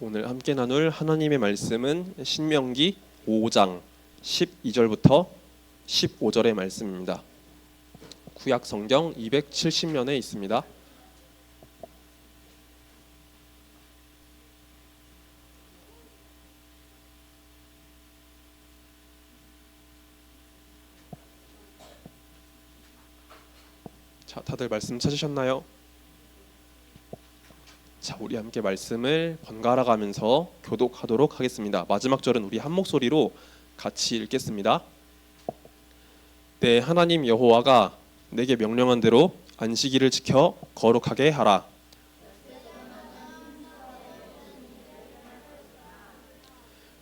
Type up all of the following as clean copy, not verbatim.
오늘 함께 나눌 하나님의 말씀은 신명기 5장 12절부터 15절의 말씀입니다. 구약 성경 270면에 있습니다. 자, 다들 말씀 찾으셨나요? 자, 우리 함께 말씀을 번갈아 가면서 교독하도록 하겠습니다. 마지막 절은 우리 한 목소리로 같이 읽겠습니다. 내 하나님 여호와가 내게 명령한 대로 안식일을 지켜 거룩하게 하라.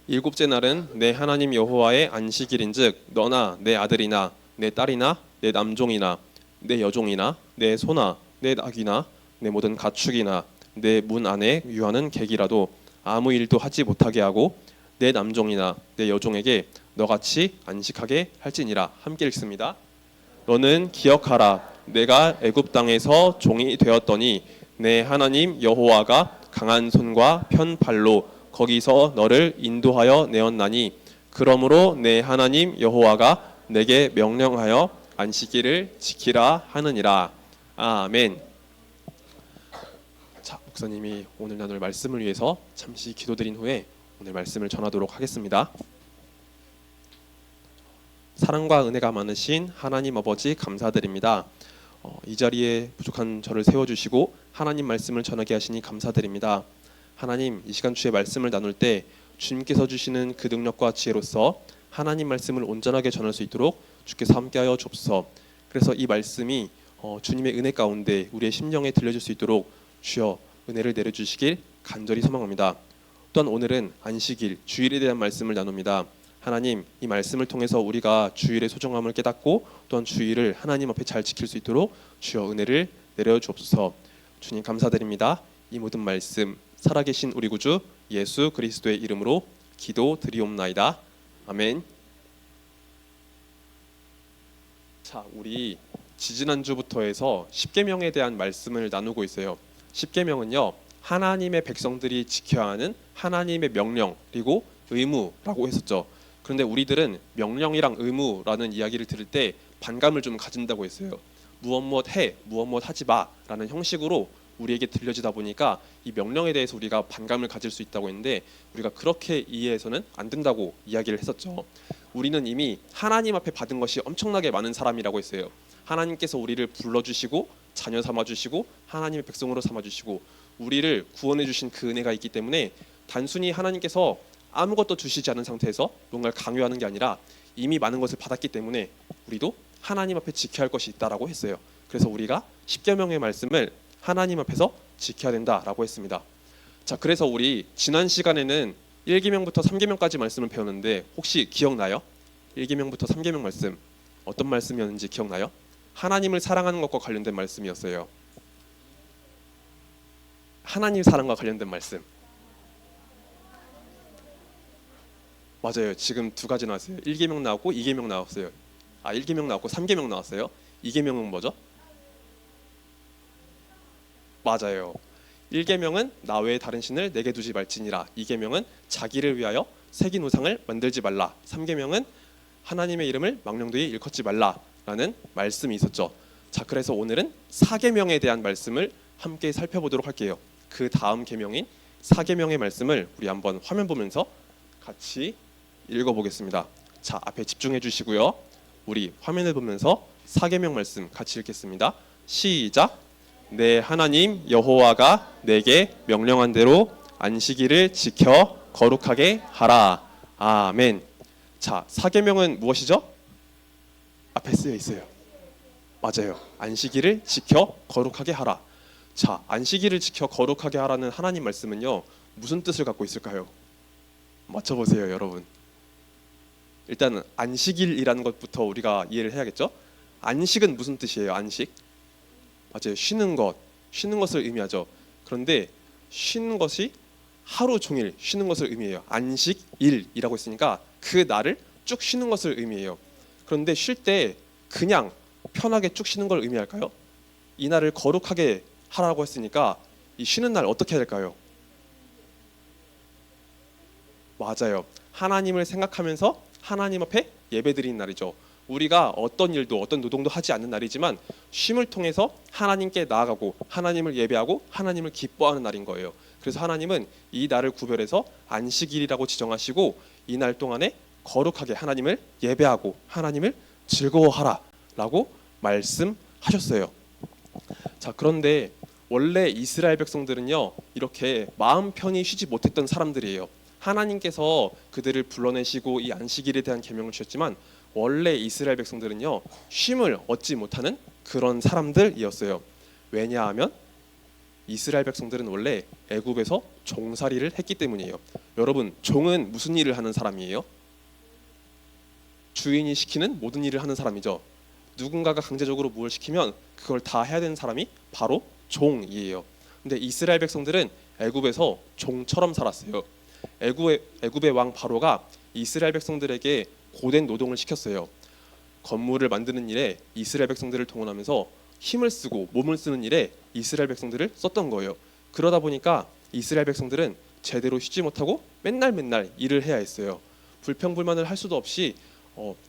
일곱째 날은 내 하나님 여호와의 안식일인즉 너나 내 아들이나 내 딸이나 내 남종이나 내 여종이나 내 소나 내 낙이나 내 모든 가축이나 내 문 안에 유하는 객이라도 아무 일도 하지 못하게 하고 내 남종이나 내 여종에게 너같이 안식하게 할지니라. 함께 읽습니다. 너는 기억하라. 내가 애굽 땅에서 종이 되었더니 내 하나님 여호와가 강한 손과 편 발로 거기서 너를 인도하여 내었나니 그러므로 내 하나님 여호와가 내게 명령하여 안식일을 지키라 하느니라. 아멘. 자, 목사님이 오늘 나눌 말씀을 위해서 잠시 기도드린 후에 오늘 말씀을 전하도록 하겠습니다. 사랑과 은혜가 많으신 하나님 아버지 감사드립니다. 이 자리에 부족한 저를 세워주시고 하나님 말씀을 전하게 하시니 감사드립니다. 하나님, 이 시간 주의 말씀을 나눌 때 주님께서 주시는 그 능력과 지혜로서 하나님 말씀을 온전하게 전할 수 있도록 주께서 함께하여 주옵소서. 그래서 이 말씀이 주님의 은혜 가운데 우리의 심령에 들려줄 수 있도록 주여 은혜를 내려주시길 간절히 소망합니다. 또한 오늘은 안식일, 주일에 대한 말씀을 나눕니다. 하나님, 이 말씀을 통해서 우리가 주일의 소중함을 깨닫고 또한 주일을 하나님 앞에 잘 지킬 수 있도록 주여 은혜를 내려주옵소서. 주님 감사드립니다. 이 모든 말씀 살아계신 우리 구주 예수 그리스도의 이름으로 기도드리옵나이다. 아멘. 자, 우리 지지난주부터 해서 십계명에 대한 말씀을 나누고 있어요. 십계명은요, 하나님의 백성들이 지켜야 하는 하나님의 명령 그리고 의무라고 했었죠. 그런데 우리들은 명령이랑 의무라는 이야기를 들을 때 반감을 좀 가진다고 했어요. 무엇 해, 무엇 하지 마라는 형식으로 우리에게 들려지다 보니까 이 명령에 대해서 우리가 반감을 가질 수 있다고 했는데 우리가 그렇게 이해해서는 안 된다고 이야기를 했었죠. 우리는 이미 하나님 앞에 받은 것이 엄청나게 많은 사람이라고 했어요. 하나님께서 우리를 불러주시고 자녀 삼아주시고 하나님의 백성으로 삼아주시고 우리를 구원해 주신 그 은혜가 있기 때문에 단순히 하나님께서 아무것도 주시지 않은 상태에서 뭔가를 강요하는 게 아니라 이미 많은 것을 받았기 때문에 우리도 하나님 앞에 지켜야 할 것이 있다라고 했어요. 그래서 우리가 십계명의 말씀을 하나님 앞에서 지켜야 된다라고 했습니다. 자, 그래서 우리 지난 시간에는 1계명부터 3계명까지 말씀을 배웠는데 혹시 기억나요? 1계명부터 3계명 말씀 어떤 말씀이었는지 기억나요? 하나님을 사랑하는 것과 관련된 말씀이었어요. 하나님 사랑과 관련된 말씀. 맞아요. 지금 두 가지 나왔어요. 1계명 나왔고 2계명 나왔어요. 1계명 나왔고 3계명 나왔어요. 2계명은 뭐죠? 맞아요. 1계명은 나 외에 다른 신을 내게 두지 말지니라. 2계명은 자기를 위하여 새긴 우상을 만들지 말라. 3계명은 하나님의 이름을 망령되이 일컫지 말라라는 말씀이 있었죠. 자, 그래서 오늘은 4계명에 대한 말씀을 함께 살펴보도록 할게요. 그 다음 계명인 4계명의 말씀을 우리 한번 화면 보면서 같이 읽어보겠습니다. 자, 앞에 집중해 주시고요. 우리 화면을 보면서 4계명 말씀 같이 읽겠습니다. 시작. 내 하나님 여호와가 내게 명령한 대로 안식일을 지켜 거룩하게 하라. 아멘. 자, 4계명은 무엇이죠? 앞에 쓰여 있어요. 맞아요. 안식일을 지켜 거룩하게 하라. 자, 안식일을 지켜 거룩하게 하라는 하나님 말씀은요, 무슨 뜻을 갖고 있을까요? 맞춰보세요, 여러분. 일단 안식일이라는 것부터 우리가 이해를 해야겠죠? 안식은 무슨 뜻이에요? 안식? 맞아요. 쉬는 것을 의미하죠. 그런데 쉬는 것이 하루 종일 쉬는 것을 의미해요. 안식일이라고 했으니까 그 날을 쭉 쉬는 것을 의미해요. 그런데 쉴 때 그냥 편하게 쭉 쉬는 걸 의미할까요? 이 날을 거룩하게 하라고 했으니까 이 쉬는 날 어떻게 해야 될까요? 맞아요. 하나님을 생각하면서 하나님 앞에 예배드리는 날이죠. 우리가 어떤 일도 어떤 노동도 하지 않는 날이지만 쉼을 통해서 하나님께 나아가고 하나님을 예배하고 하나님을 기뻐하는 날인 거예요. 그래서 하나님은 이 날을 구별해서 안식일이라고 지정하시고 이 날 동안에 거룩하게 하나님을 예배하고 하나님을 즐거워하라라고 말씀하셨어요. 자, 그런데 원래 이스라엘 백성들은요, 이렇게 마음 편히 쉬지 못했던 사람들이에요. 하나님께서 그들을 불러내시고 이 안식일에 대한 계명을 주셨지만 원래 이스라엘 백성들은요, 쉼을 얻지 못하는 그런 사람들이었어요. 왜냐하면 이스라엘 백성들은 원래 애굽에서 종살이를 했기 때문이에요. 여러분, 종은 무슨 일을 하는 사람이에요? 주인이 시키는 모든 일을 하는 사람이죠. 누군가가 강제적으로 무엇을 시키면 그걸 다 해야 되는 사람이 바로 종이에요. 근데 이스라엘 백성들은 애굽에서 종처럼 살았어요. 애굽의 왕 바로가 이스라엘 백성들에게 고된 노동을 시켰어요. 건물을 만드는 일에 이스라엘 백성들을 동원하면서 힘을 쓰고 몸을 쓰는 일에 이스라엘 백성들을 썼던 거예요. 그러다 보니까 이스라엘 백성들은 제대로 쉬지 못하고 맨날 일을 해야 했어요. 불평불만을 할 수도 없이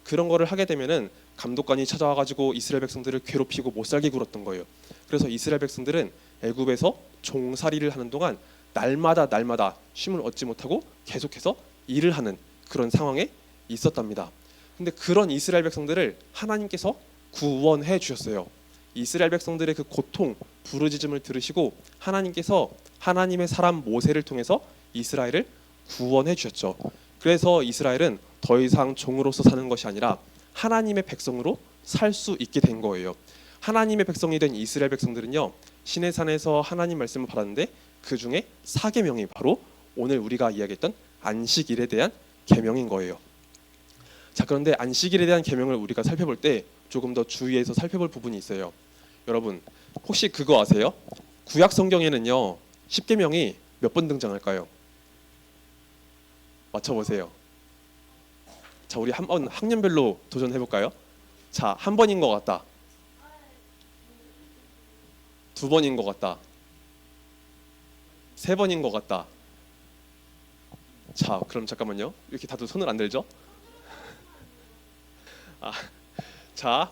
그런 거를 하게 되면은 감독관이 찾아와가지고 이스라엘 백성들을 괴롭히고 못살게 굴었던 거예요. 그래서 이스라엘 백성들은 애굽에서 종살이를 하는 동안 날마다 쉼을 얻지 못하고 계속해서 일을 하는 그런 상황에 있었답니다. 근데 그런 이스라엘 백성들을 하나님께서 구원해 주셨어요. 이스라엘 백성들의 그 고통, 부르짖음을 들으시고 하나님께서 하나님의 사람 모세를 통해서 이스라엘을 구원해 주셨죠. 그래서 이스라엘은 더 이상 종으로서 사는 것이 아니라 하나님의 백성으로 살 수 있게 된 거예요. 하나님의 백성이 된 이스라엘 백성들은요, 시내산에서 하나님 말씀을 받았는데 그 중에 4계명이 바로 오늘 우리가 이야기했던 안식일에 대한 계명인 거예요. 자, 그런데 안식일에 대한 계명을 우리가 살펴볼 때 조금 더 주의해서 살펴볼 부분이 있어요. 여러분, 혹시 그거 아세요? 구약 성경에는요, 10계명이 몇 번 등장할까요? 맞춰보세요. 자, 우리 한번 학년별로 도전해 볼까요? 자, 한 번인 것 같다. 두 번인 것 같다. 세 번인 것 같다. 자, 그럼 잠깐만요. 이렇게 다들 손을 안 들죠? 자,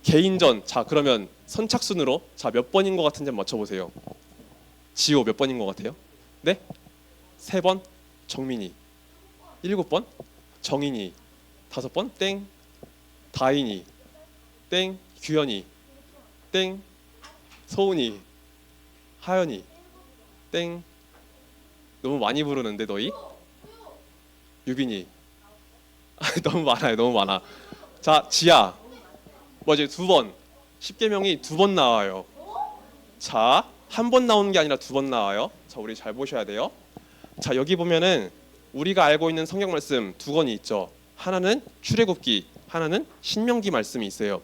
개인전. 자, 그러면 선착순으로 몇 번인 것 같은지 한번 맞춰보세요. 지호 몇 번인 것 같아요? 네? 3번 정민이, 7번 정인이, 5번 땡 다인이, 땡 규현이, 땡 소은이, 하연이, 땡 너무 많이 부르는데 너희? 유빈이. 너무 많아. 자, 지아. 뭐지? 2번. 10계명이 2번 나와요. 자, 한 번 나오는 게 아니라 2번 나와요. 자, 우리 잘 보셔야 돼요. 자, 여기 보면은 우리가 알고 있는 성경 말씀 2권이 있죠. 하나는 출애굽기, 하나는 신명기 말씀이 있어요.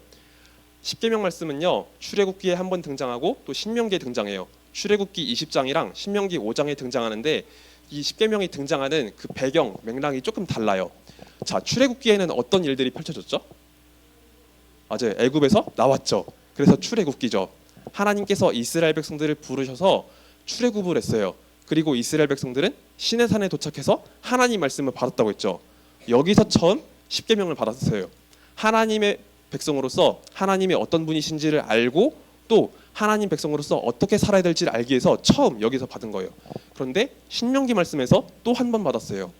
10계명 말씀은요, 출애굽기에 한 번 등장하고 또 신명기에 등장해요. 출애굽기 20장이랑 신명기 5장에 등장하는데 이 10계명이 등장하는 그 배경, 맥락이 조금 달라요. 자, 출애굽기에는 어떤 일들이 펼쳐졌죠? 맞아요. 애굽에서 나왔죠. 그래서 출애굽기죠. 하나님께서 이스라엘 백성들을 부르셔서 출애굽을 했어요. 그리고 이스라엘 백성들은 시내산에 도착해서 하나님 말씀을 받았다고 했죠. 여기서 처음 10계명을 받았어요. 하나님의 백성으로서 하나님의 어떤 분이신지를 알고 또 하나님 백성으로서 어떻게 살아야 될지를 알기 위해서 처음 여기서 받은 거예요. 그런데 신명기 말씀에서 또 한 번 받았어요.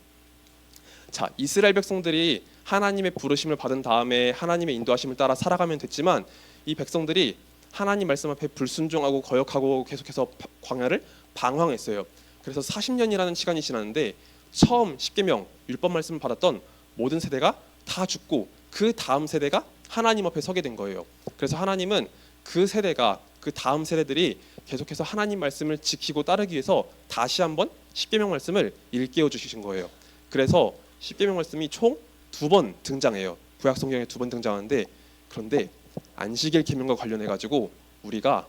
자, 이스라엘 백성들이 하나님의 부르심을 받은 다음에 하나님의 인도하심을 따라 살아가면 됐지만 이 백성들이 하나님 말씀 앞에 불순종하고 거역하고 계속해서 광야를 방황했어요. 그래서 40년이라는 시간이 지났는데 처음 10계명 율법 말씀을 받았던 모든 세대가 다 죽고 그 다음 세대가 하나님 앞에 서게 된 거예요. 그래서 하나님은 그 세대가 그 다음 세대들이 계속해서 하나님 말씀을 지키고 따르기 위해서 다시 한번 10계명 말씀을 일깨워 주신 거예요. 그래서 10계명 말씀이 총 2번 등장해요. 구약 성경에 2번 등장하는데, 그런데 안식일 계명과 관련해 가지고 우리가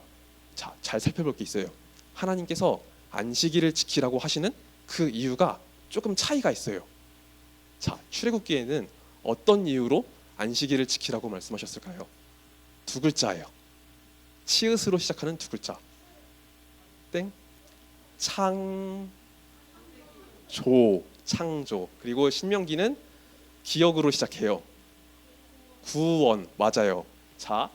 잘 살펴볼 게 있어요. 하나님께서 안식일을 지키라고 하시는 그 이유가 조금 차이가 있어요. 자, 출애굽기에는 어떤 이유로 안식일을 지키라고 말씀하셨을까요? 2글자예요. 치읓으로 시작하는 2글자. 땡, 창, 조, 창조. 그리고 신명기는 기억으로 시작해요. 구원, 맞아요. 자,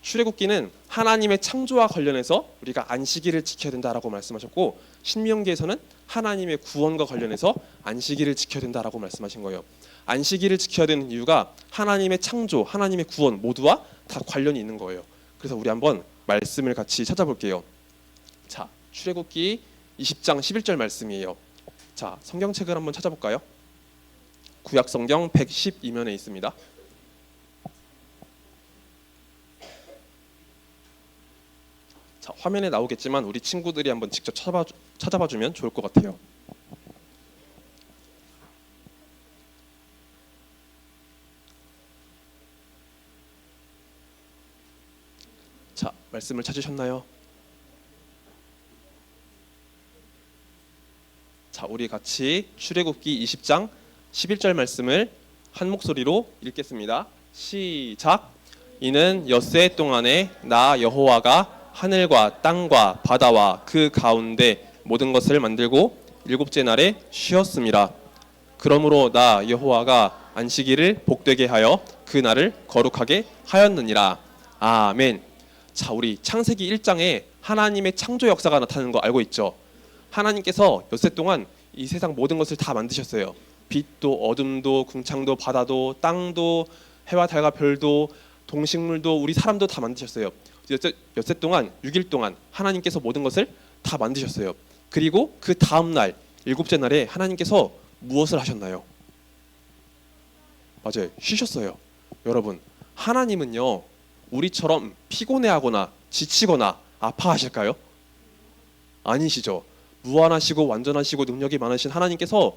출애굽기는 하나님의 창조와 관련해서 우리가 안식일을 지켜야 된다라고 말씀하셨고, 신명기에서는 하나님의 구원과 관련해서 안식일을 지켜야 된다라고 말씀하신 거예요. 안식일을 지켜야 되는 이유가 하나님의 창조, 하나님의 구원 모두와 다 관련이 있는 거예요. 그래서 우리 한번 말씀을 같이 찾아볼게요. 자, 출애굽기 20장 11절 말씀이에요. 자, 성경책을 한번 찾아볼까요? 구약 성경 112면에 있습니다. 자, 화면에 나오겠지만 우리 친구들이 한번 직접 찾아봐 주면 좋을 것 같아요. 자, 말씀을 찾으셨나요? 자, 우리 같이 출애굽기 20장 11절 말씀을 한 목소리로 읽겠습니다. 시작. 이는 엿새 동안에 나 여호와가 하늘과 땅과 바다와 그 가운데 모든 것을 만들고 일곱째 날에 쉬었음이라. 그러므로 나 여호와가 안식일을 복되게 하여 그 날을 거룩하게 하였느니라. 아멘. 자, 우리 창세기 1장에 하나님의 창조 역사가 나타나는 거 알고 있죠? 하나님께서 엿새 동안 이 세상 모든 것을 다 만드셨어요. 빛도 어둠도 궁창도 바다도 땅도 해와 달과 별도 동식물도 우리 사람도 다 만드셨어요. 엿새 동안 6일 동안 하나님께서 모든 것을 다 만드셨어요. 그리고 그 다음 날 일곱째 날에 하나님께서 무엇을 하셨나요? 맞아요. 쉬셨어요. 여러분, 하나님은요 우리처럼 피곤해하거나 지치거나 아파하실까요? 아니시죠. 무한하시고 완전하시고 능력이 많으신 하나님께서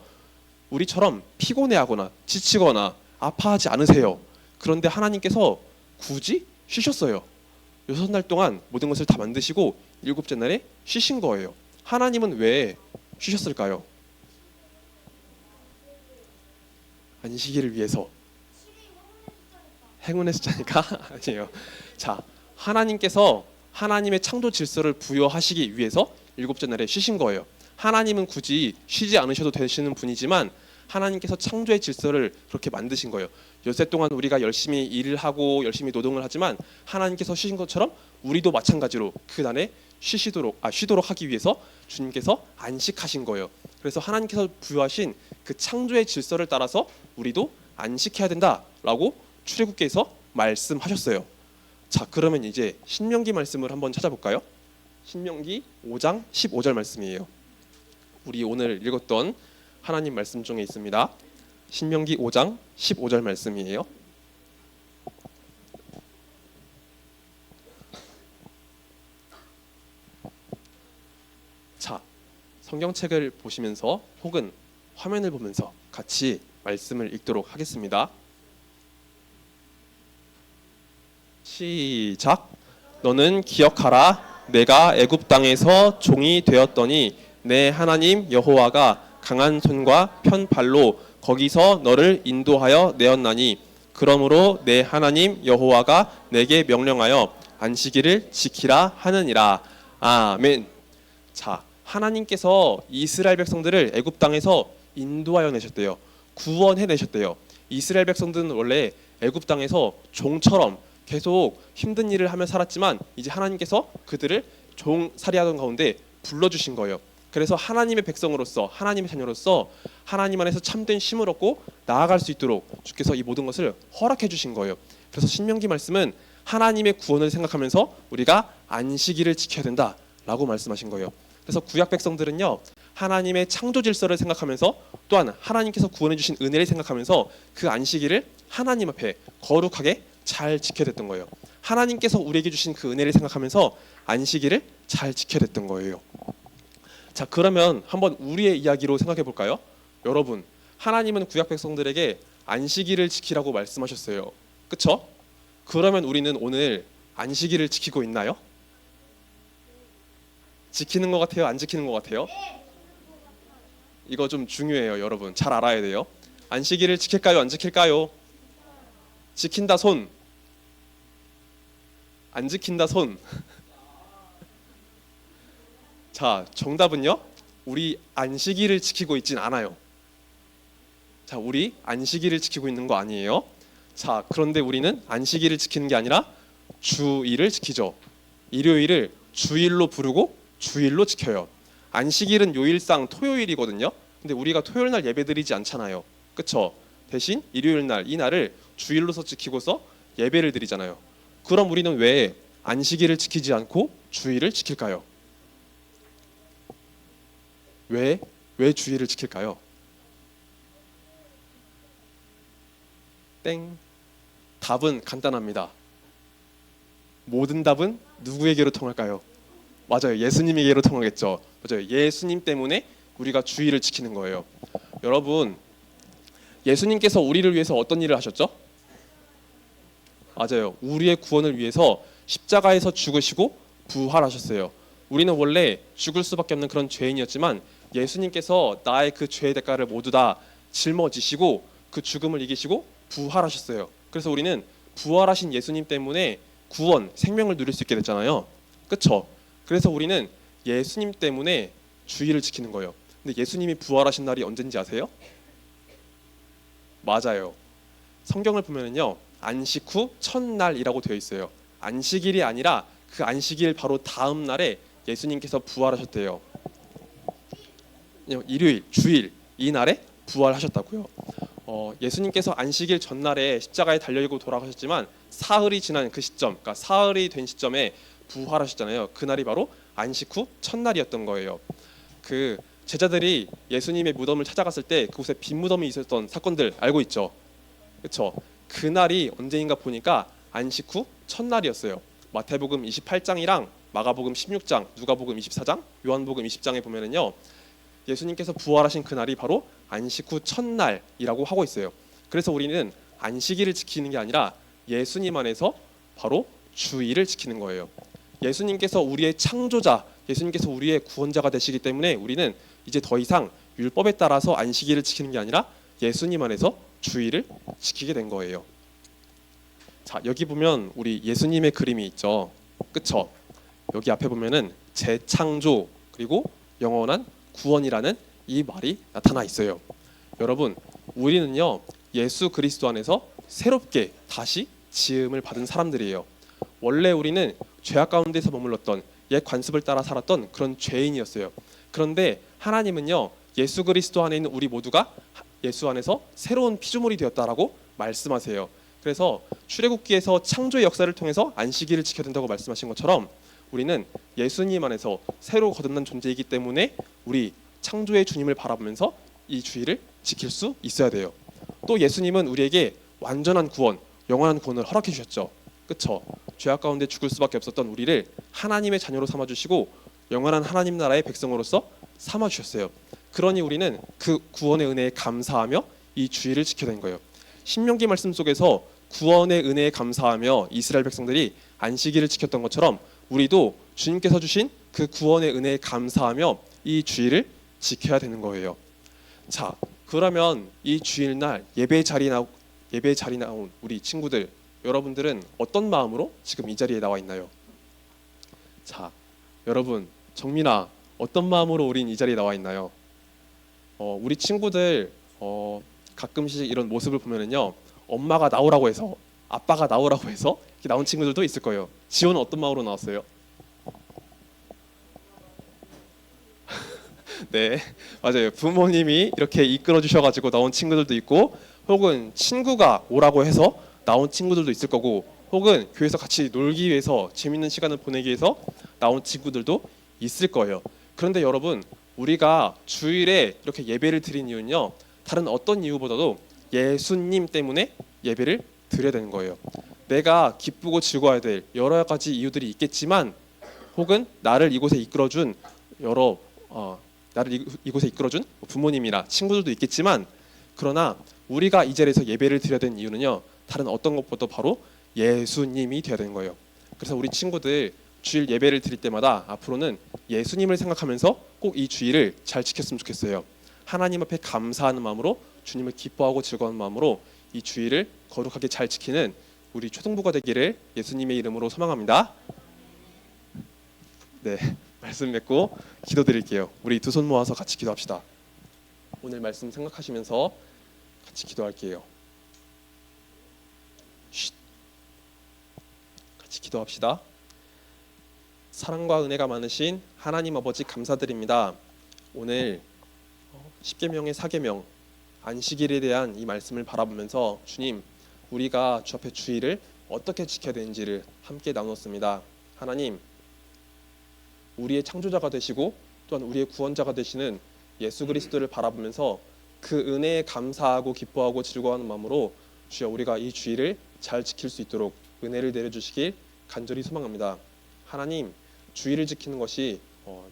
우리처럼 피곤해하거나 지치거나 아파하지 않으세요. 그런데 하나님께서 굳이 쉬셨어요. 6날 동안 모든 것을 다 만드시고 일곱째 날에 쉬신 거예요. 하나님은 왜 쉬셨을까요? 안식일을 위해서. 행운의 숫자니까? 아니에요. 자, 하나님께서 하나님의 창조 질서를 부여하시기 위해서 일곱째 날에 쉬신 거예요. 하나님은 굳이 쉬지 않으셔도 되시는 분이지만 하나님께서 창조의 질서를 그렇게 만드신 거예요. 엿새 동안 우리가 열심히 일을 하고 열심히 노동을 하지만 하나님께서 쉬신 것처럼 우리도 마찬가지로 그 날에 쉬도록 하기 위해서 주님께서 안식하신 거예요. 그래서 하나님께서 부여하신 그 창조의 질서를 따라서 우리도 안식해야 된다라고 출애굽기에서 말씀하셨어요. 자, 그러면 이제 신명기 말씀을 한번 찾아볼까요? 신명기 5장 15절 말씀이에요. 우리 오늘 읽었던 하나님 말씀 중에 있습니다. 신명기 5장 15절 말씀이에요. 자, 성경책을 보시면서 혹은 화면을 보면서 같이 말씀을 읽도록 하겠습니다. 시작. 너는 기억하라. 내가 애굽 땅에서 종이 되었더니 내 하나님 여호와가 강한 손과 편 발로 거기서 너를 인도하여 내었나니 그러므로 내 하나님 여호와가 내게 명령하여 안식일을 지키라 하느니라. 아멘. 자, 하나님께서 이스라엘 백성들을 애굽 땅에서 인도하여 내셨대요. 구원해 내셨대요. 이스라엘 백성들은 원래 애굽 땅에서 종처럼 계속 힘든 일을 하며 살았지만 이제 하나님께서 그들을 종살이하던 가운데 불러주신 거예요. 그래서 하나님의 백성으로서 하나님의 자녀로서 하나님 안에서 참된 쉼을 얻고 나아갈 수 있도록 주께서 이 모든 것을 허락해 주신 거예요. 그래서 신명기 말씀은 하나님의 구원을 생각하면서 우리가 안식일을 지켜야 된다라고 말씀하신 거예요. 그래서 구약 백성들은요 하나님의 창조 질서를 생각하면서 또한 하나님께서 구원해 주신 은혜를 생각하면서 그 안식일을 하나님 앞에 거룩하게 잘 지켜야 됐던 거예요. 하나님께서 우리에게 주신 그 은혜를 생각하면서 안식일을 잘 지켜야 됐던 거예요. 자, 그러면 한번 우리의 이야기로 생각해 볼까요? 여러분, 하나님은 구약 백성들에게 안식일을 지키라고 말씀하셨어요. 그렇죠? 그러면 우리는 오늘 안식일을 지키고 있나요? 지키는 것 같아요? 안 지키는 것 같아요? 이거 좀 중요해요, 여러분. 잘 알아야 돼요. 안식일을 지킬까요? 안 지킬까요? 지킨다 손. 안 지킨다 손. 자, 정답은요? 우리 안식일을 지키고 있진 않아요. 자, 우리 안식일을 지키고 있는 거 아니에요. 자, 그런데 우리는 안식일을 지키는 게 아니라 주일을 지키죠. 일요일을 주일로 부르고 주일로 지켜요. 안식일은 요일상 토요일이거든요. 근데 우리가 토요일 날 예배드리지 않잖아요. 그쵸? 대신 일요일 날 이 날을 주일로서 지키고서 예배를 드리잖아요. 그럼 우리는 왜 안식일을 지키지 않고 주일을 지킬까요? 왜 주일을 지킬까요? 땡. 답은 간단합니다. 모든 답은 누구에게로 통할까요? 맞아요. 예수님에게로 통하겠죠. 맞아요. 예수님 때문에 우리가 주일을 지키는 거예요. 여러분, 예수님께서 우리를 위해서 어떤 일을 하셨죠? 맞아요. 우리의 구원을 위해서 십자가에서 죽으시고 부활하셨어요. 우리는 원래 죽을 수밖에 없는 그런 죄인이었지만 예수님께서 나의 그 죄의 대가를 모두 다 짊어지시고 그 죽음을 이기시고 부활하셨어요. 그래서 우리는 부활하신 예수님 때문에 구원, 생명을 누릴 수 있게 됐잖아요. 그렇죠? 그래서 우리는 예수님 때문에 주일을 지키는 거예요. 근데 예수님이 부활하신 날이 언젠지 아세요? 맞아요. 성경을 보면은요, 안식 후 첫날이라고 되어 있어요. 안식일이 아니라 그 안식일 바로 다음 날에 예수님께서 부활하셨대요. 일요일, 주일 이 날에 부활하셨다고요. 예수님께서 안식일 전날에 십자가에 달려있고 돌아가셨지만 사흘이 지난 그 시점, 그러니까 사흘이 된 시점에 부활하셨잖아요. 그날이 바로 안식 후 첫날이었던 거예요. 그 제자들이 예수님의 무덤을 찾아갔을 때 그곳에 빈 무덤이 있었던 사건들 알고 있죠? 그렇죠? 그날이 언제인가 보니까 안식 후 첫날이었어요. 마태복음 28장이랑 마가복음 16장, 누가복음 24장, 요한복음 20장에 보면은요, 예수님께서 부활하신 그날이 바로 안식 후 첫날이라고 하고 있어요. 그래서 우리는 안식일을 지키는 게 아니라 예수님 안에서 바로 주일을 지키는 거예요. 예수님께서 우리의 창조자, 예수님께서 우리의 구원자가 되시기 때문에 우리는 이제 더 이상 율법에 따라서 안식일을 지키는 게 아니라 예수님 안에서 주일을 지키게 된 거예요. 자, 여기 보면 우리 예수님의 그림이 있죠. 그쵸? 여기 앞에 보면은 재창조 그리고 영원한 구원이라는 이 말이 나타나 있어요. 여러분, 우리는요, 예수 그리스도 안에서 새롭게 다시 지음을 받은 사람들이에요. 원래 우리는 죄악 가운데서 머물렀던 옛 관습을 따라 살았던 그런 죄인이었어요. 그런데 하나님은요, 예수 그리스도 안에 있는 우리 모두가 예수 안에서 새로운 피조물이 되었다라고 말씀하세요. 그래서 출애굽기에서 창조의 역사를 통해서 안식일을 지켜야 된다고 말씀하신 것처럼 우리는 예수님 안에서 새로 거듭난 존재이기 때문에 우리 창조의 주님을 바라보면서 이 주일을 지킬 수 있어야 돼요. 또 예수님은 우리에게 완전한 구원, 영원한 구원을 허락해 주셨죠. 그쵸? 죄악 가운데 죽을 수밖에 없었던 우리를 하나님의 자녀로 삼아주시고 영원한 하나님 나라의 백성으로서 삼아주셨어요. 그러니 우리는 그 구원의 은혜에 감사하며 이 주일을 지켜야 되는 거예요. 신명기 말씀 속에서 구원의 은혜에 감사하며 이스라엘 백성들이 안식일을 지켰던 것처럼 우리도 주님께서 주신 그 구원의 은혜에 감사하며 이 주일을 지켜야 되는 거예요. 자, 그러면 이 주일날 예배 자리에 나온 우리 친구들, 여러분들은 어떤 마음으로 지금 이 자리에 나와 있나요? 자, 여러분, 정민아, 어떤 마음으로 우린 이 자리에 나와 있나요? 우리 친구들 가끔씩 이런 모습을 보면은요, 엄마가 나오라고 해서, 아빠가 나오라고 해서 이렇게 나온 친구들도 있을 거예요. 지호는 어떤 마음으로 나왔어요? 네, 맞아요. 부모님이 이렇게 이끌어 주셔가지고 나온 친구들도 있고, 혹은 친구가 오라고 해서 나온 친구들도 있을 거고, 혹은 교회에서 같이 놀기 위해서 재밌는 시간을 보내기 위해서 나온 친구들도 있을 거예요. 그런데 여러분, 우리가 주일에 이렇게 예배를 드린 이유는요, 다른 어떤 이유보다도 예수님 때문에 예배를 드려야 되는 거예요. 내가 기쁘고 즐거워야 될 여러 가지 이유들이 있겠지만, 혹은 나를 이곳에 이끌어준 이곳에 이끌어준 부모님이나 친구들도 있겠지만, 그러나 우리가 이 자리에서 예배를 드려야 되는 이유는요, 다른 어떤 것보다 바로 예수님이 되어야 되는 거예요. 그래서 우리 친구들 주일 예배를 드릴 때마다 앞으로는 예수님을 생각하면서 꼭 이 주일을 잘 지켰으면 좋겠어요. 하나님 앞에 감사하는 마음으로, 주님을 기뻐하고 즐거운 마음으로 이 주일을 거룩하게 잘 지키는 우리 초등부가 되기를 예수님의 이름으로 소망합니다. 네, 말씀 맺고 기도드릴게요. 우리 두 손 모아서 같이 기도합시다. 오늘 말씀 생각하시면서 같이 기도할게요. 같이 기도합시다. 사랑과 은혜가 많으신 하나님 아버지 감사드립니다. 오늘 십계명의 사계명 안식일에 대한 이 말씀을 바라보면서 주님, 우리가 주 앞에 주일을 어떻게 지켜야 되는지를 함께 나눴습니다. 하나님, 우리의 창조자가 되시고 또한 우리의 구원자가 되시는 예수 그리스도를 바라보면서 그 은혜에 감사하고 기뻐하고 즐거워하는 마음으로 주여 우리가 이 주일을 잘 지킬 수 있도록 은혜를 내려주시길 간절히 소망합니다. 하나님, 주일을 지키는 것이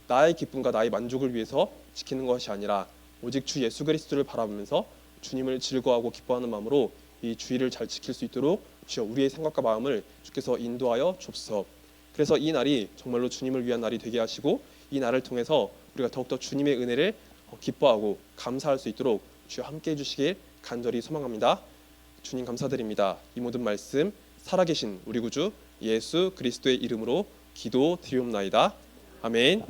나의 기쁨과 나의 만족을 위해서 지키는 것이 아니라 오직 주 예수 그리스도를 바라보면서 주님을 즐거워하고 기뻐하는 마음으로 이 주일을 잘 지킬 수 있도록 주여 우리의 생각과 마음을 주께서 인도하여 주옵소서. 그래서 이 날이 정말로 주님을 위한 날이 되게 하시고 이 날을 통해서 우리가 더욱더 주님의 은혜를 기뻐하고 감사할 수 있도록 주여 함께해 주시길 간절히 소망합니다. 주님 감사드립니다. 이 모든 말씀 살아계신 우리 구주 예수 그리스도의 이름으로 기도드리옵나이다. 아멘.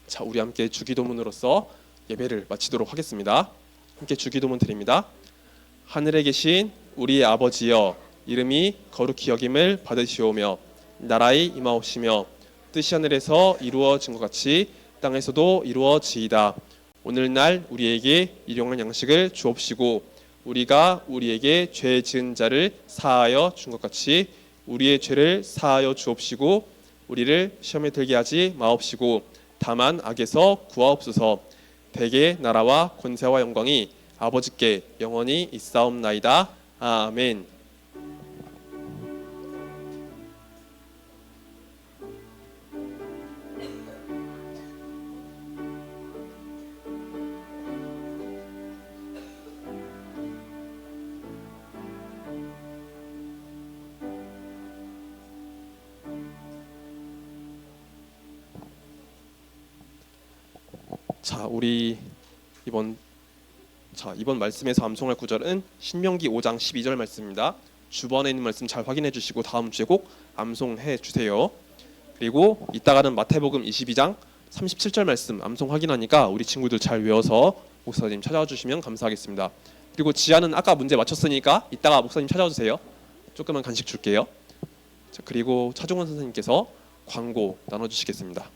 자, 우리 함께 주기도문으로서 예배를 마치도록 하겠습니다. 함께 주기도문 드립니다. 하늘에 계신 우리 아버지여, 이름이 거룩히 여김을 받으시오며 나라의 임하옵시며 뜻이 하늘에서 이루어진 것 같이 땅에서도 이루어지이다. 오늘날 우리에게 일용할 양식을 주옵시고 우리가 우리에게 죄 지은 자를 사하여 준 것 같이 우리의 죄를 사하여 주옵시고 우리를 시험에 들게 하지 마옵시고 다만 악에서 구하옵소서. 대개 나라와 권세와 영광이 아버지께 영원히 있사옵나이다. 아멘. 자, 우리 이번 말씀에서 암송할 구절은 신명기 5장 12절 말씀입니다. 주번에 있는 말씀 잘 확인해 주시고 다음 주에 꼭 암송해 주세요. 그리고 이따가는 마태복음 22장 37절 말씀 암송 확인하니까 우리 친구들 잘 외워서 목사님 찾아와 주시면 감사하겠습니다. 그리고 지아는 아까 문제 맞췄으니까 이따가 목사님 찾아와 주세요. 조그만 간식 줄게요. 자, 그리고 차종원 선생님께서 광고 나눠주시겠습니다.